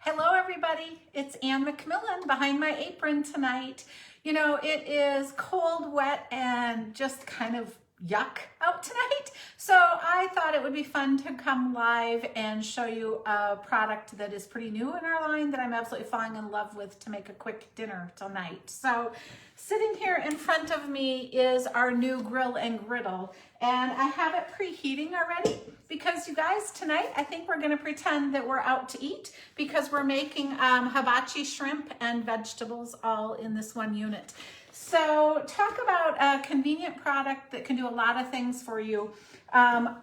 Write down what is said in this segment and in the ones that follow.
Hello everybody, it's Ann McMillan behind my apron tonight. You know, it is cold, wet, and just kind of yuck out tonight. So I thought it would be fun to come live and show you a product that is pretty new in our line that I'm absolutely falling in love with to make a quick dinner tonight. So sitting here in front of me is our new grill and griddle, and I have it preheating already because you guys, tonight I think we're going to pretend that we're out to eat because we're making hibachi shrimp and vegetables all in this one unit. So talk about a convenient product that can do a lot of things for you.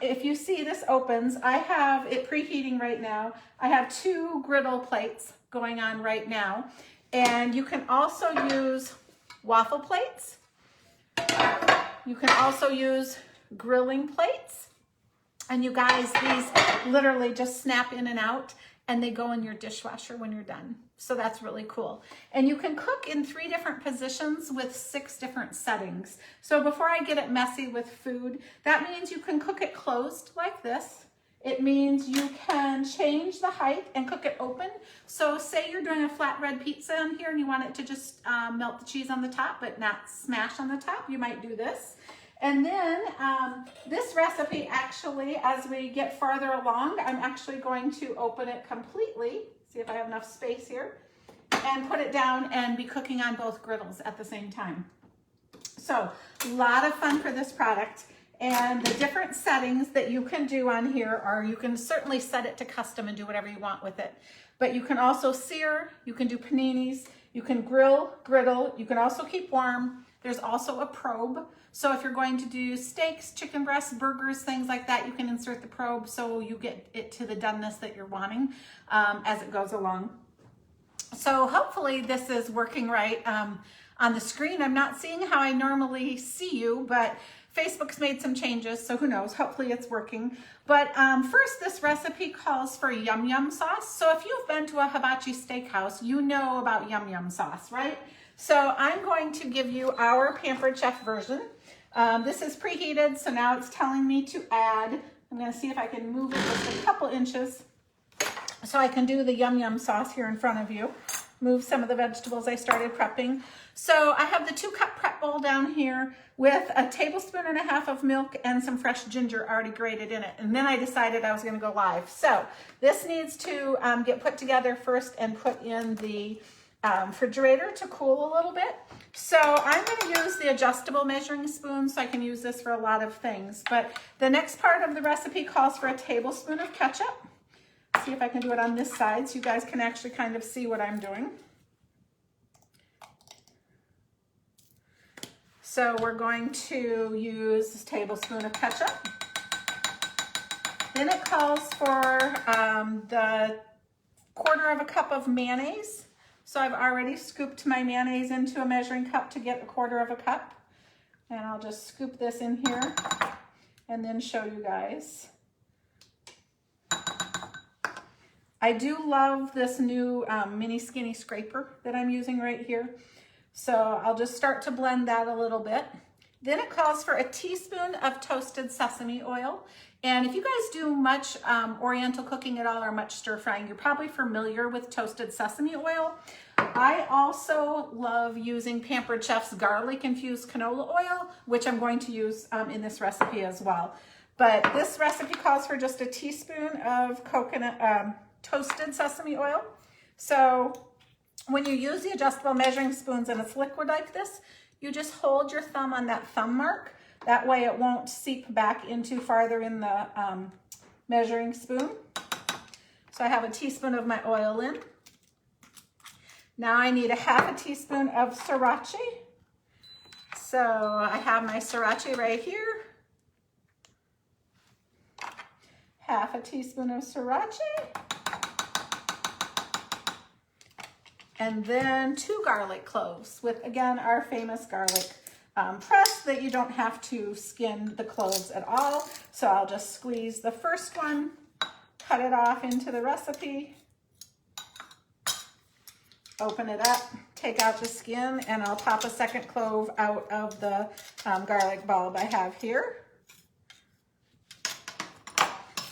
If you see this opens, I have it preheating right now. I have 2 griddle plates going on right now, and you can also use waffle plates. You can also use grilling plates. And you guys, these literally just snap in and out and they go in your dishwasher when you're done. So that's really cool. And you can cook in 3 different positions with 6 different settings. So before I get it messy with food, that means you can cook it closed like this. It means you can change the height and cook it open. So say you're doing a flatbread pizza in here and you want it to just melt the cheese on the top but not smash on the top, you might do this. And then this recipe actually, as we get farther along, I'm actually going to open it completely, see if I have enough space here, and put it down and be cooking on both griddles at the same time. So a lot of fun for this product. And the different settings that you can do on here are, you can certainly set it to custom and do whatever you want with it. But you can also sear, you can do paninis, you can griddle, you can also keep warm. There's also a probe. So if you're going to do steaks, chicken breasts, burgers, things like that, you can insert the probe so you get it to the doneness that you're wanting as it goes along. So hopefully this is working right on the screen. I'm not seeing how I normally see you, but Facebook's made some changes, so who knows? Hopefully it's working. But first, this recipe calls for yum yum sauce. So if you've been to a hibachi steakhouse, you know about yum yum sauce, right? So I'm going to give you our Pampered Chef version. This is preheated, so now it's telling me to add, I'm going to see if I can move it just a couple inches so I can do the yum yum sauce here in front of you. Move some of the vegetables I started prepping. So I have the 2-cup prep bowl down here with a 1.5 tablespoons of milk and some fresh ginger already grated in it. And then I decided I was going to go live. So this needs to get put together first and put in the refrigerator to cool a little bit. So I'm going to use the adjustable measuring spoon, so I can use this for a lot of things. But the next part of the recipe calls for a tablespoon of ketchup. See if I can do it on this side so you guys can actually kind of see what I'm doing. So we're going to use this tablespoon of ketchup. Then it calls for the 1/4 cup of mayonnaise. So I've already scooped my mayonnaise into a measuring cup to get a 1/4 cup. And I'll just scoop this in here and then show you guys. I do love this new mini skinny scraper that I'm using right here. So I'll just start to blend that a little bit. Then it calls for a teaspoon of toasted sesame oil. And if you guys do much Oriental cooking at all or much stir frying, you're probably familiar with toasted sesame oil. I also love using Pampered Chef's garlic infused canola oil, which I'm going to use in this recipe as well. But this recipe calls for just a teaspoon of toasted sesame oil. So when you use the adjustable measuring spoons and it's liquid like this, you just hold your thumb on that thumb mark. That way it won't seep back into farther in the measuring spoon. So I have a teaspoon of my oil in. Now I need a 1/2 teaspoon of sriracha. So I have my sriracha right here. 1/2 teaspoon of sriracha. And then 2 garlic cloves with, again, our famous garlic press that you don't have to skin the cloves at all. So I'll just squeeze the first one, cut it off into the recipe, open it up, take out the skin, and I'll pop a 2nd clove out of the garlic bulb I have here.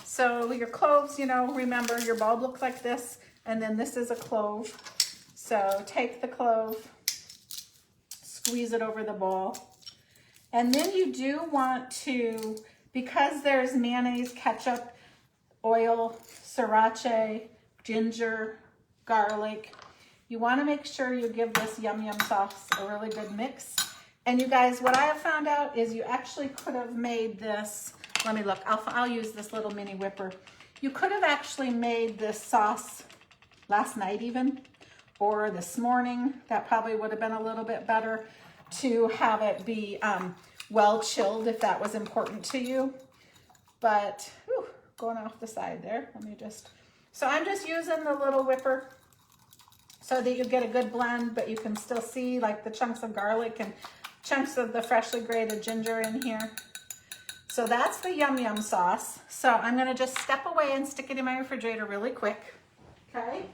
So your cloves, you know, remember your bulb looks like this. And then this is a clove. So take the clove, squeeze it over the bowl. And then you do want to, because there's mayonnaise, ketchup, oil, sriracha, ginger, garlic, you want to make sure you give this yum yum sauce a really good mix. And you guys, what I have found out is you actually could have made this, let me look, I'll use this little mini whipper. You could have actually made this sauce last night even, or this morning. That probably would have been a little bit better to have it be well chilled if that was important to you. But, whew, going off the side there, let me just, so I'm just using the little whipper so that you get a good blend, but you can still see like the chunks of garlic and chunks of the freshly grated ginger in here. So that's the yum yum sauce. So I'm gonna just step away and stick it in my refrigerator really quick, okay?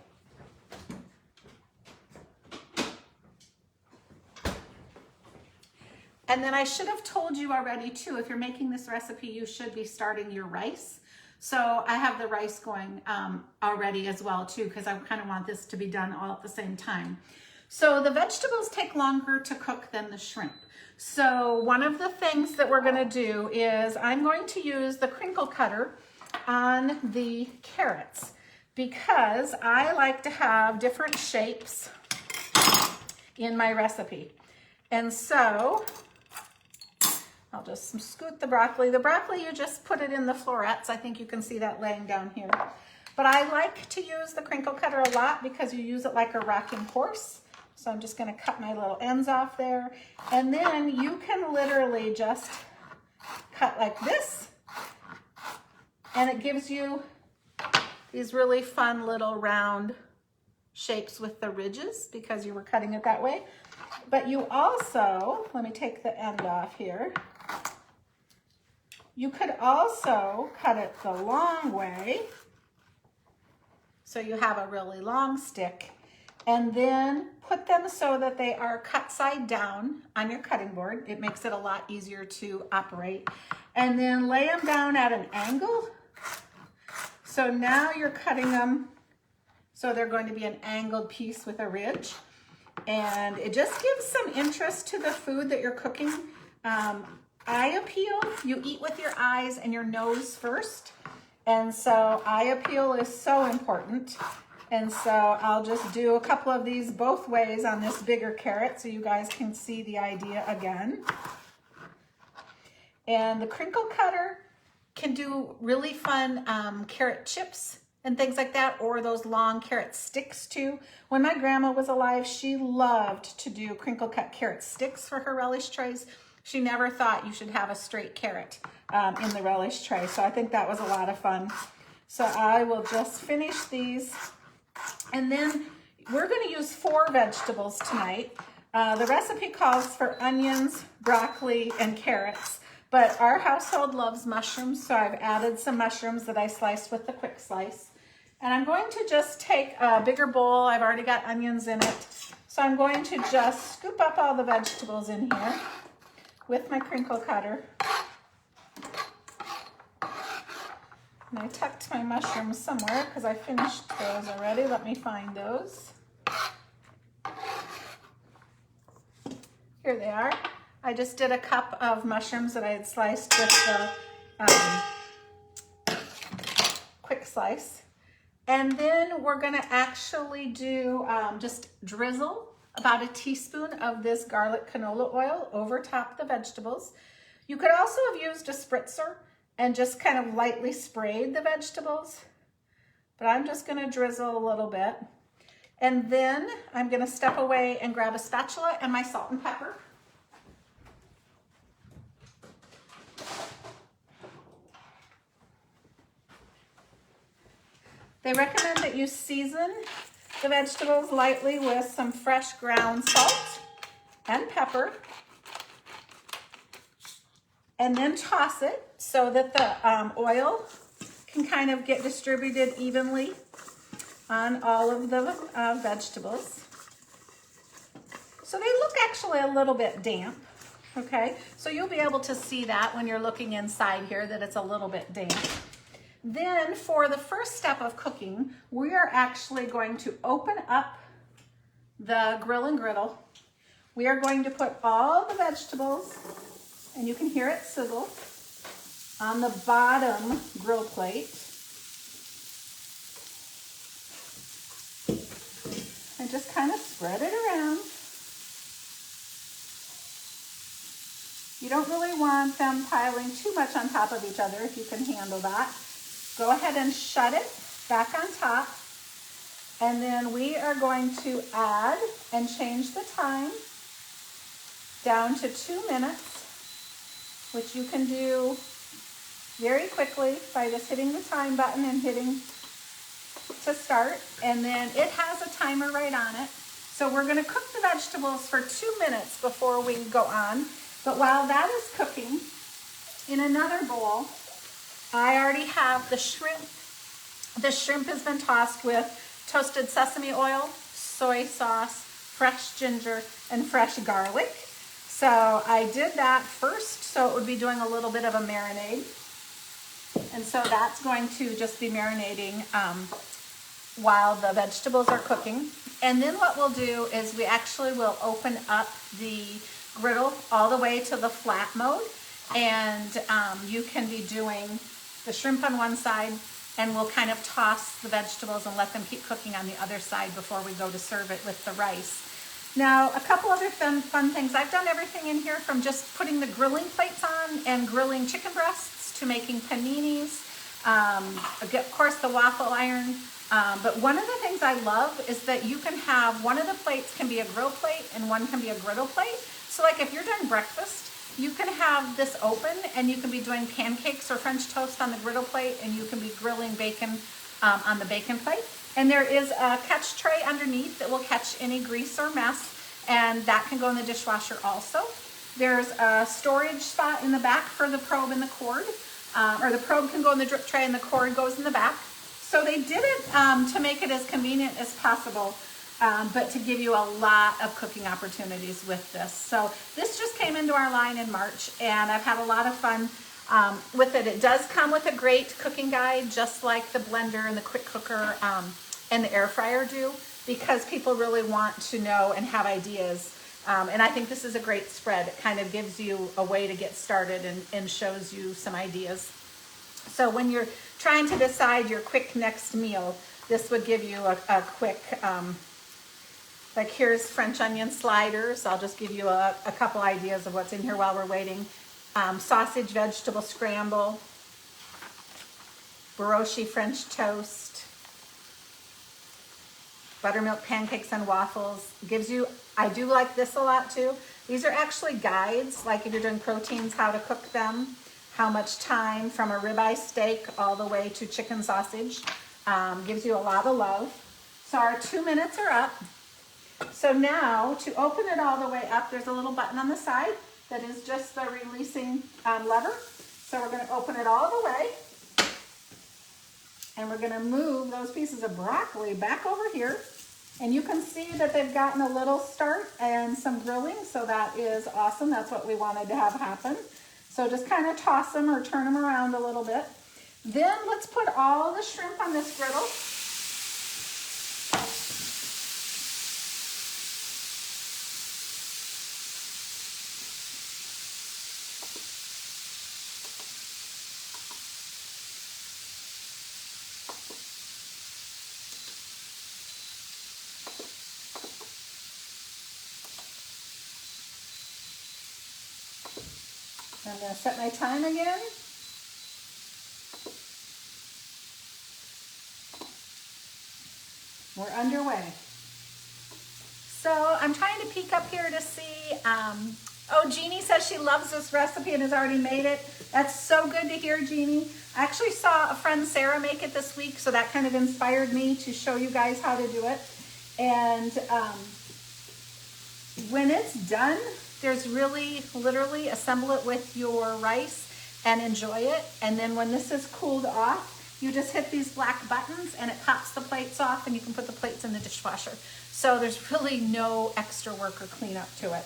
And then I should have told you already too, if you're making this recipe, you should be starting your rice. So I have the rice going already as well too, because I kind of want this to be done all at the same time. So the vegetables take longer to cook than the shrimp. So one of the things that we're gonna do is I'm going to use the crinkle cutter on the carrots because I like to have different shapes in my recipe. And so I'll just scoot the broccoli. The broccoli, you just put it in the florets. I think you can see that laying down here. But I like to use the crinkle cutter a lot because you use it like a rocking horse. So I'm just gonna cut my little ends off there. And then you can literally just cut like this. And it gives you these really fun little round shapes with the ridges because you were cutting it that way. But you also, let me take the end off here. You could also cut it the long way, so you have a really long stick, and then put them so that they are cut side down on your cutting board. It makes it a lot easier to operate. And then lay them down at an angle. So now you're cutting them so they're going to be an angled piece with a ridge. And it just gives some interest to the food that you're cooking. Eye appeal, you eat with your eyes and your nose first. And so eye appeal is so important. And so I'll just do a couple of these both ways on this bigger carrot so you guys can see the idea again. And the crinkle cutter can do really fun carrot chips and things like that, or those long carrot sticks too. When my grandma was alive, she loved to do crinkle cut carrot sticks for her relish trays. She never thought you should have a straight carrot in the relish tray. So I think that was a lot of fun. So I will just finish these. And then we're gonna use 4 vegetables tonight. The recipe calls for onions, broccoli, and carrots. But our household loves mushrooms, so I've added some mushrooms that I sliced with the quick slice. And I'm going to just take a bigger bowl. I've already got onions in it. So I'm going to just scoop up all the vegetables in here with my crinkle cutter. And I tucked my mushrooms somewhere because I finished those already. Let me find those. Here they are. I just did a cup of mushrooms that I had sliced with the quick slice. And then we're gonna actually do, just drizzle about a teaspoon of this garlic canola oil over top the vegetables. You could also have used a spritzer and just kind of lightly sprayed the vegetables, but I'm just gonna drizzle a little bit. And then I'm gonna step away and grab a spatula and my salt and pepper. They recommend that you season the vegetables lightly with some fresh ground salt and pepper, and then toss it so that the oil can kind of get distributed evenly on all of the vegetables. So they look actually a little bit damp, okay? So you'll be able to see that when you're looking inside here, that it's a little bit damp. Then for the first step of cooking, we are actually going to open up the grill and griddle. We are going to put all the vegetables, and you can hear it sizzle, on the bottom grill plate. And just kind of spread it around. You don't really want them piling too much on top of each other if you can handle that. Go ahead and shut it back on top. And then we are going to add and change the time down to 2 minutes, which you can do very quickly by just hitting the time button and hitting to start. And then it has a timer right on it. So we're going to cook the vegetables for 2 minutes before we go on. But while that is cooking, in another bowl, I already have the shrimp. The shrimp has been tossed with toasted sesame oil, soy sauce, fresh ginger, and fresh garlic. So I did that first, so it would be doing a little bit of a marinade. And so that's going to just be marinating while the vegetables are cooking. And then what we'll do is we actually will open up the griddle all the way to the flat mode, and you can be doing the shrimp on one side, and we'll kind of toss the vegetables and let them keep cooking on the other side before we go to serve it with the rice. Now, a couple other fun things. I've done everything in here from just putting the grilling plates on and grilling chicken breasts to making paninis, of course the waffle iron. But one of the things I love is that you can have, one of the plates can be a grill plate and one can be a griddle plate. So like if you're doing breakfast, you can have this open and you can be doing pancakes or French toast on the griddle plate, and you can be grilling bacon on the bacon plate. And there is a catch tray underneath that will catch any grease or mess, and that can go in the dishwasher also. There's a storage spot in the back for the probe and the cord, or the probe can go in the drip tray and the cord goes in the back. So they did it to make it as convenient as possible, but to give you a lot of cooking opportunities with this. So this just came into our line in March, and I've had a lot of fun with it. It does come with a great cooking guide, just like the blender and the quick cooker and the air fryer do, because people really want to know and have ideas. And I think this is a great spread. It kind of gives you a way to get started and shows you some ideas. So when you're trying to decide your quick next meal, this would give you a quick, like here's French onion sliders. I'll just give you a couple ideas of what's in here while we're waiting. Sausage vegetable scramble, brioche French toast, buttermilk pancakes and waffles. Gives you, I do like this a lot too. These are actually guides, like if you're doing proteins, how to cook them, how much time from a ribeye steak all the way to chicken sausage. Gives you a lot of love. So our 2 minutes are up. So now to open it all the way up, there's a little button on the side that is just the releasing lever. So we're going to open it all the way. And we're going to move those pieces of broccoli back over here. And you can see that they've gotten a little start and some grilling. So that is awesome. That's what we wanted to have happen. So just kind of toss them or turn them around a little bit. Then let's put all the shrimp on this griddle. I'm going to set my time again. We're underway. So I'm trying to peek up here to see, oh, Jeannie says she loves this recipe and has already made it. That's so good to hear, Jeannie. I actually saw a friend, Sarah, make it this week, so that kind of inspired me to show you guys how to do it. And when it's done, there's really, literally assemble it with your rice and enjoy it. And then when this is cooled off, you just hit these black buttons and it pops the plates off, and you can put the plates in the dishwasher. So there's really no extra work or cleanup to it.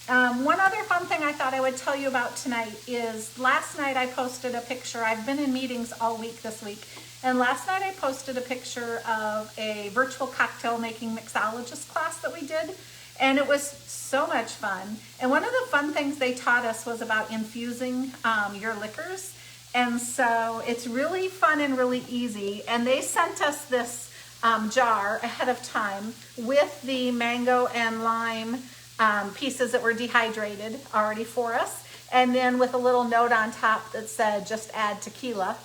One other fun thing I thought I would tell you about tonight is last night I posted a picture. I've been in meetings all week this week, and last night I posted a picture of a virtual cocktail making mixologist class that we did, and it was so much fun. And one of the fun things they taught us was about infusing your liquors, and so it's really fun and really easy. And they sent us this jar ahead of time with the mango and lime pieces that were dehydrated already for us, and then with a little note on top that said just add tequila.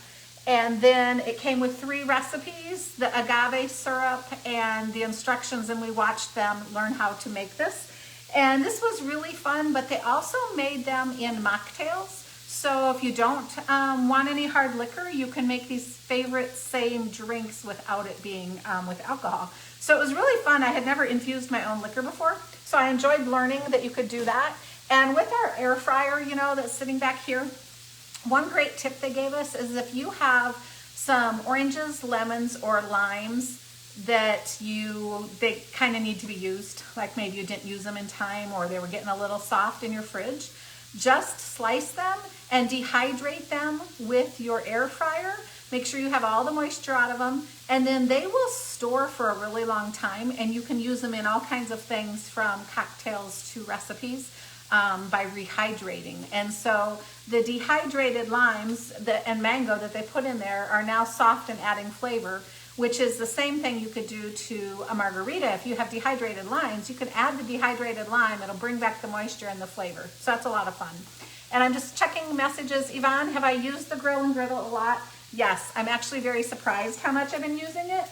And then it came with 3 recipes, the agave syrup and the instructions, and we watched them learn how to make this. And this was really fun, but they also made them in mocktails. So if you don't want any hard liquor, you can make these favorite same drinks without it being with alcohol. So it was really fun. I had never infused my own liquor before, so I enjoyed learning that you could do that. And with our air fryer, you know, that's sitting back here, one great tip they gave us is if you have some oranges, lemons, or limes that they kind of need to be used, like maybe you didn't use them in time or they were getting a little soft in your fridge, just slice them and dehydrate them with your air fryer. Make sure you have all the moisture out of them, and then they will store for a really long time, and you can use them in all kinds of things from cocktails to recipes by rehydrating. And so the dehydrated limes and mango that they put in there are now soft and adding flavor, which is the same thing you could do to a margarita. If you have dehydrated limes, you can add the dehydrated lime. It'll bring back the moisture and the flavor. So that's a lot of fun. And I'm just checking messages. Yvonne, have I used the grill and griddle a lot? Yes, I'm actually very surprised how much I've been using it.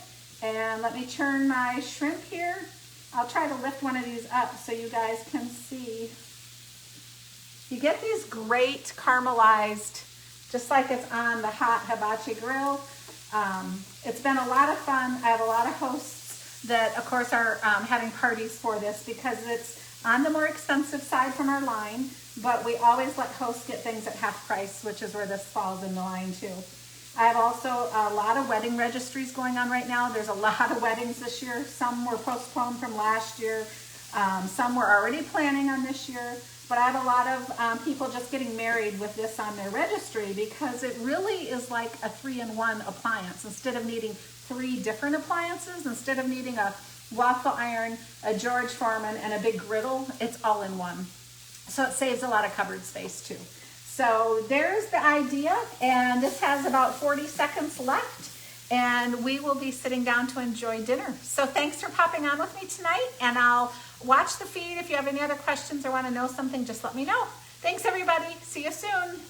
And let me turn my shrimp here. I'll try to lift one of these up so you guys can see. You get these great caramelized, just like it's on the hot hibachi grill. It's been a lot of fun. I have a lot of hosts that, of course, are having parties for this because it's on the more expensive side from our line, but we always let hosts get things at half price, which is where this falls in the line too. I have also a lot of wedding registries going on right now. There's a lot of weddings this year. Some were postponed from last year. Some were already planning on this year. But I have a lot of people just getting married with this on their registry because it really is like a 3-in-1 appliance. Instead of needing 3 different appliances, instead of needing a waffle iron, a George Foreman, and a big griddle, it's all in one. So it saves a lot of cupboard space too. So there's the idea, and this has about 40 seconds left, and we will be sitting down to enjoy dinner. So thanks for popping on with me tonight, and I'll watch the feed. If you have any other questions or want to know something, just let me know. Thanks, everybody. See you soon.